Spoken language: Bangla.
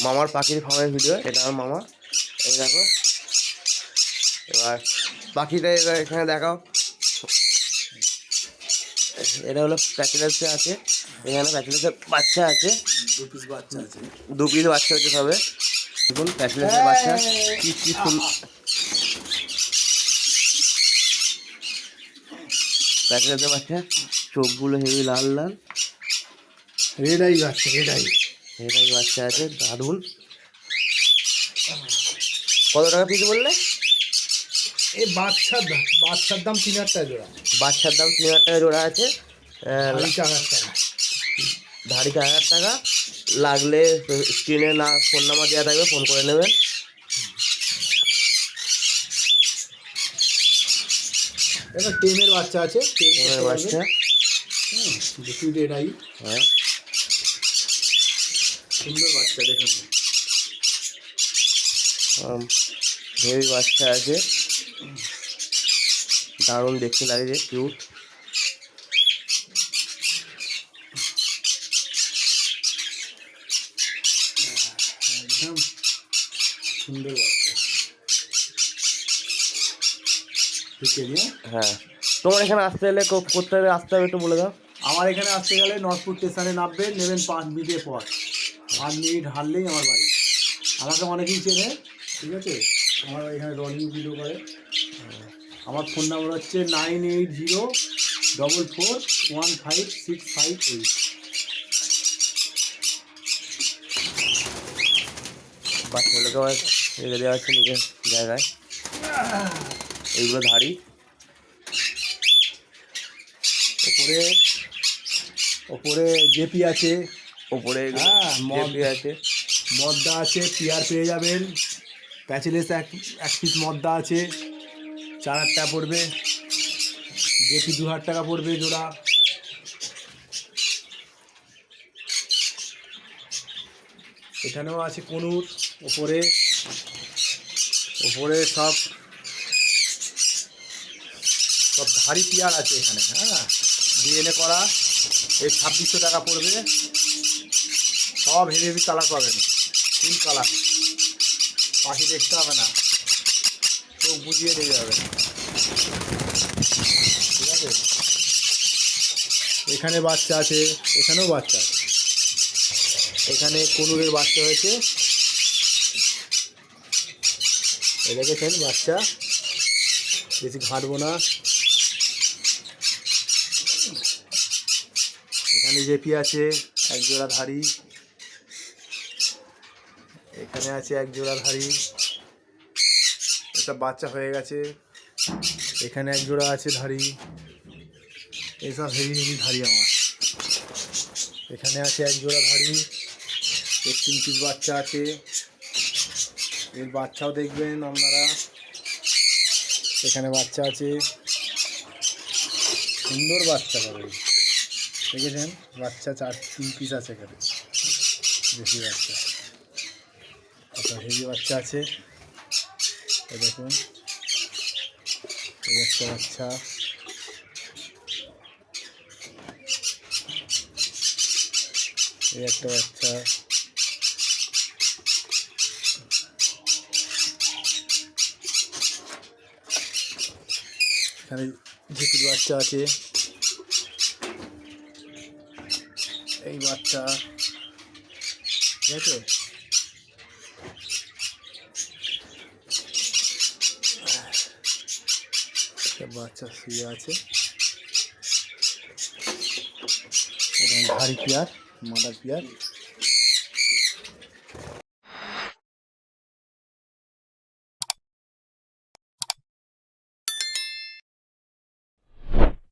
মামার পাখির ফার্মের ভিডিও। এটা আমার মামা, এই দেখো। এবার পাখিটা এবার এখানে দেখাও। এটা হলো প্যাকেটাসে আছে, এখানে প্যাকেটাসের বাচ্চা আছে, 2 পিস বাচ্চা আছে, 2 পিস বাচ্চা হচ্ছে সবে। দেখুন প্যাকেটাসের বাচ্চা কি কি প্যাকেটাসের বাচ্চা, চোখগুলো হেভি লাল লাল। রেড আই বাচ্চা, রেড আই বাচ্চা আছে, দারুণ। কত টাকা পিস বললে? এই বাচ্চার দাম 3000 টাকা জোড়া। বাচ্চার দাম 3000 টাকা জোড়া আছে। ধাড়ি 4000 টাকা, ধাড়ি 4000 টাকা। লাগলে স্ক্রিনে না ফোন নাম্বার দেওয়া থাকবে, ফোন করে নেবেন। এটা টেমের বাচ্চা আছে, টেমের বাচ্চা, দেখি রেড আই। হ্যাঁ সুন্দর বাচ্চা, দেখুন হেভি বাচ্চা আছে, দারুণ দেখতে লাগে, কিউট। একদম সুন্দর বাচ্চা। হ্যাঁ, তোমার এখানে আসতে গেলে কোথায় আসতে হবে একটু বলে দাও। আমার এখানে আসতে গেলে নর্থপুর স্টেশনে নামবেন, নেবেন 5 মিনিটের পর, 5 মিনিট হারলেই আমার বাড়ি। আমাকে অনেকেই চেনে, ঠিক আছে, আমার এখানে রনিং ভিডিও করে। আমার ফোন নাম্বার হচ্ছে 9804415658। বাচ্চাগুলোকে আবার রেখে দেওয়া হচ্ছে নিজের জায়গায়। এইগুলো ধাড়ি, ওপরে জেপি আছে, ওপরে জেপি আছে, মদ্দা আছে, পিয়ার পেয়ে যাবেন। প্যাচিলেস এক পিস মদ্দা আছে, 4000 টাকা পড়বে। জেপি 2000 টাকা পড়বে জোড়া। এখানেও আছে কনুর। ওপরে সব ধাড়ি পিয়ার আছে এখানে। হ্যাঁ, ডিএনএ করা, এই 2600 টাকা পড়বে। সব হেভি হেভি কালার পাবেন, ফুল কালার। পাখি দেখতে হবে না, চোখ বুঝিয়ে নিয়ে যাবে, ঠিক আছে। এখানে বাচ্চা আছে, এখানেও বাচ্চা আছে। এখানে কনুরের বাচ্চা হয়েছে, এই দেখেছেন বাচ্চা, বেশি ঘাঁটবো না। এখানে জেপি আছে, এক জোড়া ধাড়ি। এখানে আছে এক জোড়া ধাড়ি, এটা বাচ্চা হয়ে গেছে। এখানে এক জোড়া আছে ধাড়ি, এইসব হেভি হেভি ধাড়ি আমার। এখানে আছে এক জোড়া ধাড়ি, 3 পিস বাচ্চা আছে। এর বাচ্চাও দেখবেন আপনারা, এখানে বাচ্চা আছে, সুন্দর বাচ্চা পাবেন, দেখেছেন বাচ্চা 3 পিস আছে এখানে, বেশি বাচ্চা। আচ্ছা, হেভি বাচ্চা আছে, এই দেখুন, এই একটা বাচ্চা, এই একটা বাচ্চা, এখানে ঝিকির বাচ্চা আছে, এই বাচ্চা, ঠিক আছে। বাচ্চা শুয়ে আছে, এখানে ধাড়ি পেয়ার, মাদার পেয়ার।